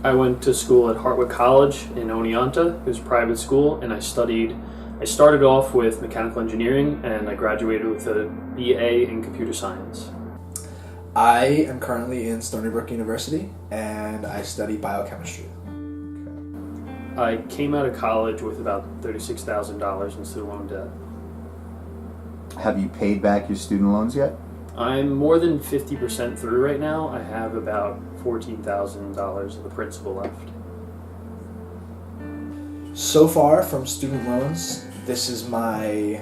I went to school at Hartwick College in Oneonta. It was a private school, and I started off with mechanical engineering, and I graduated with a BA in computer science. I am currently in Stony Brook University, and I study biochemistry. I came out of college with about $36,000 in student loan debt. Have you paid back your student loans yet? I'm more than 50% through right now. I have about $14,000 of the principal left. So far from student loans, this is my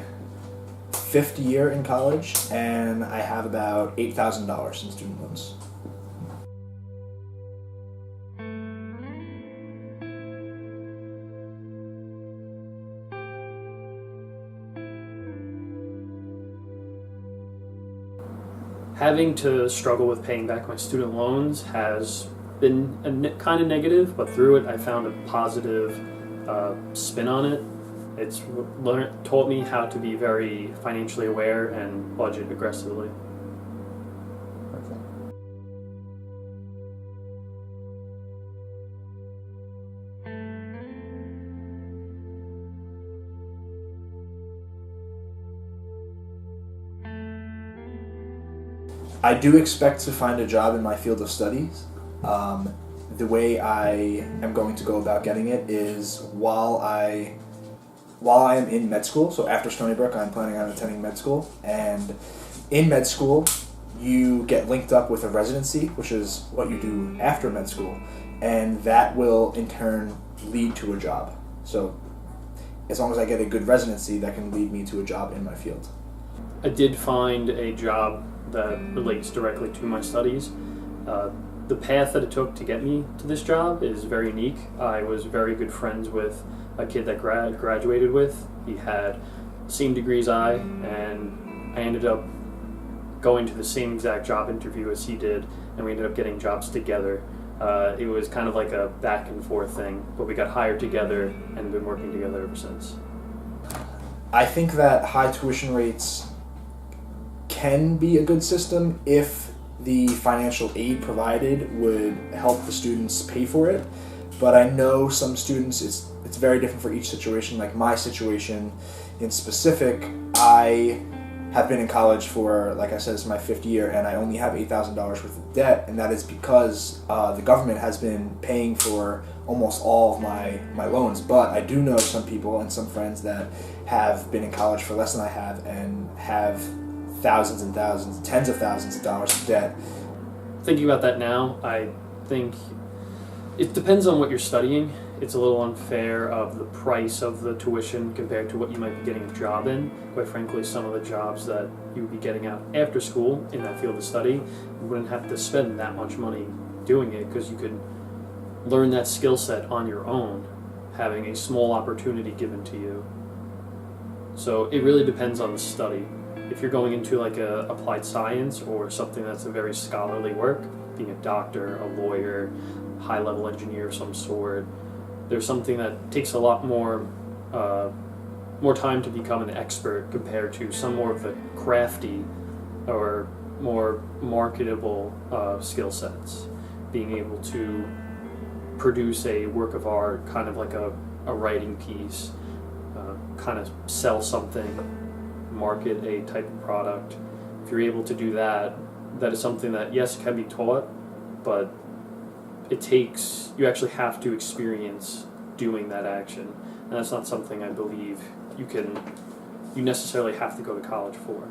5th year in college, and I have about $8,000 in student loans. Having to struggle with paying back my student loans has been kind of negative, but through it I found a positive spin on it. It's taught me how to be very financially aware and budget aggressively. Okay. I do expect to find a job in my field of studies. The way I am going to go about getting it is while I am in med school, so after Stony Brook I'm planning on attending med school, and in med school you get linked up with a residency, which is what you do after med school, and that will in turn lead to a job. So as long as I get a good residency, that can lead me to a job in my field. I did find a job that relates directly to my studies. The path that it took to get me to this job is very unique. I was very good friends with a kid that graduated with. He had the same degree as I, and I ended up going to the same exact job interview as he did, and we ended up getting jobs together. It was kind of like a back and forth thing, but we got hired together and been working together ever since. I think that high tuition rates can be a good system if the financial aid provided would help the students pay for it, but I know some students, it's very different for each situation. Like my situation in specific, I have been in college for, like I said, it's my 5th year, and I only have $8,000 worth of debt, and that is because the government has been paying for almost all of my loans. But I do know some people and some friends that have been in college for less than I have and have thousands and thousands, tens of thousands of dollars of debt. Thinking about that now, I think it depends on what you're studying. It's a little unfair of the price of the tuition compared to what you might be getting a job in. Quite frankly, some of the jobs that you would be getting out after school in that field of study, you wouldn't have to spend that much money doing it because you could learn that skill set on your own, having a small opportunity given to you. So it really depends on the study. If you're going into like a applied science or something that's a very scholarly work, being a doctor, a lawyer, high-level engineer of some sort, there's something that takes a lot more time to become an expert compared to some more of the crafty or more marketable skill sets. Being able to produce a work of art, kind of like a writing piece, kind of sell something, market a type of product. If you're able to do that, that is something that, yes, can be taught, but you actually have to experience doing that action. And that's not something I believe you necessarily have to go to college for.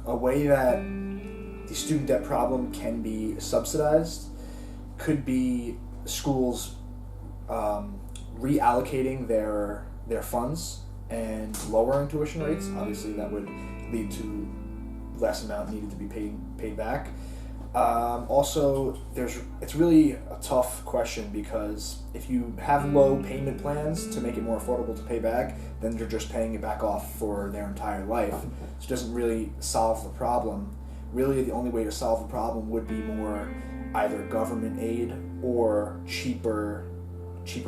a way that the student debt problem can be subsidized could be schools reallocating their funds and lowering tuition rates. Obviously, that would lead to less amount needed to be paid back. Also, it's really a tough question because if you have low payment plans to make it more affordable to pay back, then you're just paying it back off for their entire life. So it doesn't really solve the problem. Really, the only way to solve the problem would be more either government aid or cheaper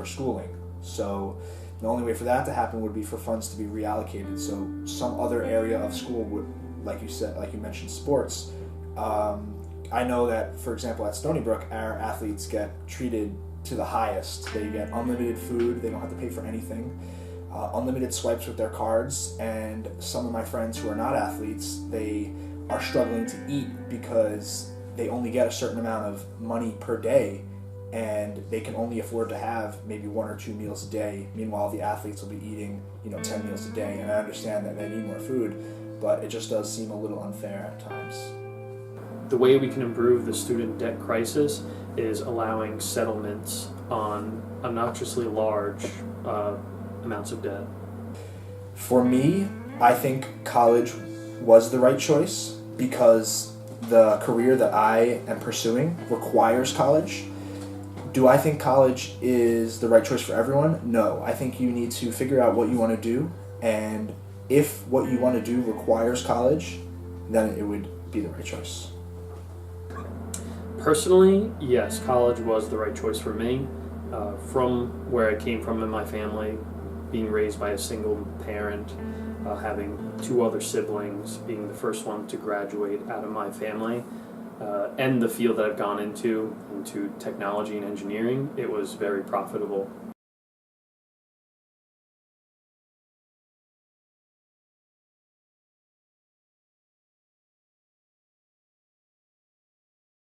schooling. So the only way for that to happen would be for funds to be reallocated. So some other area of school would, like you mentioned, sports. I know that, for example, at Stony Brook, our athletes get treated to the highest. They get unlimited food. They don't have to pay for anything. Unlimited swipes with their cards. And some of my friends who are not athletes, they are struggling to eat because they only get a certain amount of money per day, and they can only afford to have maybe 1 or 2 meals a day. Meanwhile, the athletes will be eating 10 meals a day. And I understand that they need more food, but it just does seem a little unfair at times. The way we can improve the student debt crisis is allowing settlements on obnoxiously large amounts of debt. For me, I think college was the right choice because the career that I am pursuing requires college. Do I think college is the right choice for everyone? No. I think you need to figure out what you want to do, and if what you want to do requires college, then it would be the right choice. Personally, yes, college was the right choice for me. From where I came from in my family, being raised by a single parent, having 2 other siblings, being the first one to graduate out of my family, and the field that I've gone into technology and engineering, it was very profitable